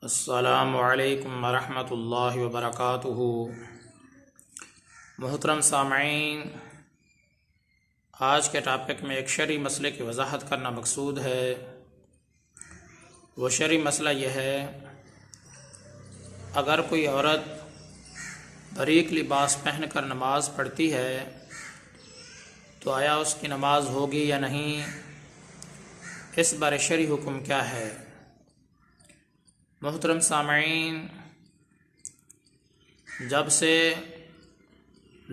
अस्सलामु अलैकुम वरहमतुल्लाहि वबरकातुहू। मोहतरम सामईन, आज के टॉपिक में एक शरई मसले की वजाहत करना मकसूद है। वो शरई मसला यह है, अगर कोई औरत बारीक लिबास पहनकर नमाज पढ़ती है तो आया उसकी नमाज होगी या नहीं, इस बारे शरई हुक्म क्या है। मोहतरम सामईन, जब से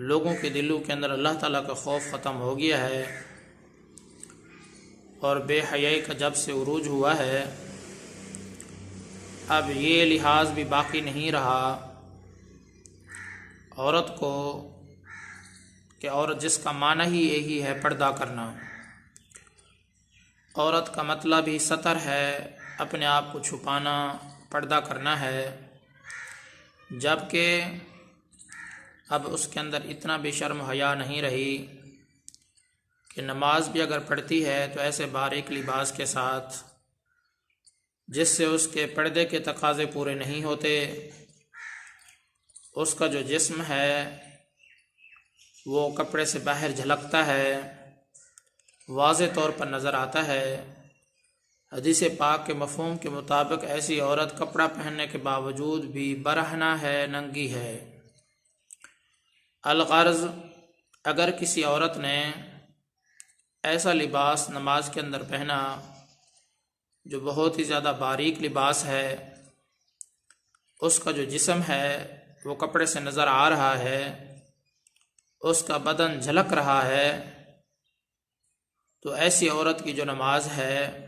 लोगों के दिलों के अंदर अल्लाह ताला का खौफ ख़त्म हो गया है और बेहयाई का जब से उरूज हुआ है, अब ये लिहाज भी बाकी नहीं रहा औरत को कि औरत जिसका माना ही यही है पर्दा करना। औरत का मतलब ही सतर है, अपने आप को छुपाना, पर्दा करना है। जबकि अब उसके अंदर इतना बेशर्म हया नहीं रही कि नमाज भी अगर पढ़ती है तो ऐसे बारीक लिबास के साथ जिससे उसके पर्दे के तकाज़े पूरे नहीं होते। उसका जो जिस्म है वो कपड़े से बाहर झलकता है, वाज़े तौर पर नज़र आता है। हदीस पाक के मफ़हूम के मुताबिक ऐसी औरत कपड़ा पहनने के बावजूद भी बरहना है, नंगी है। अलग़र्ज़, अगर किसी औरत ने ऐसा लिबास नमाज के अंदर पहना जो बहुत ही ज़्यादा बारीक लिबास है, उसका जो जिस्म है वो कपड़े से नज़र आ रहा है, उसका बदन झलक रहा है, तो ऐसी औरत की जो नमाज है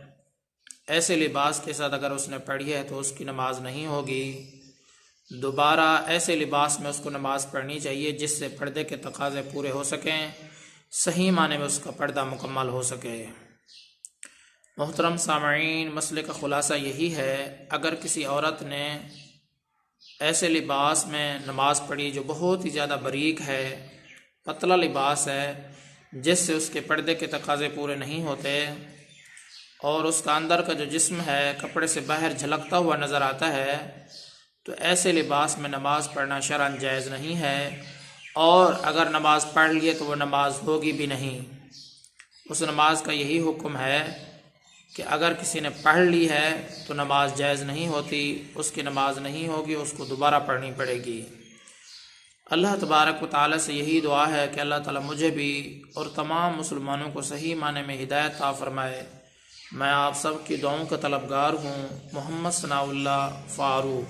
ऐसे लिबास के साथ अगर उसने पढ़ी है तो उसकी नमाज नहीं होगी। दोबारा ऐसे लिबास में उसको नमाज पढ़नी चाहिए जिससे पर्दे के तकाज़े पूरे हो सकें, सही माने में उसका पर्दा मुकम्मल हो सके। मोहतरम सामईन, मसले का ख़ुलासा यही है, अगर किसी औरत ने ऐसे लिबास में नमाज पढ़ी जो बहुत ही ज़्यादा बारीक है, पतला लिबास है, जिससे उसके पर्दे के तकाज़े पूरे नहीं होते और उसका अंदर का जो जिस्म है कपड़े से बाहर झलकता हुआ नज़र आता है, तो ऐसे लिबास में नमाज पढ़ना शरअन जायज़ नहीं है। और अगर नमाज पढ़ लिए तो वह नमाज होगी भी नहीं। उस नमाज का यही हुक्म है कि अगर किसी ने पढ़ ली है तो नमाज जायज़ नहीं होती, उसकी नमाज नहीं होगी, उसको दोबारा पढ़नी पड़ेगी। अल्लाह तबारक व तआला से यही दुआ है कि अल्लाह ताला मुझे भी और तमाम मुसलमानों को सही माने में हिदायत अता फरमाए। मैं आप सब की दुआओं का तलबगार हूँ। मोहम्मद सनाउल्लाह फारूक।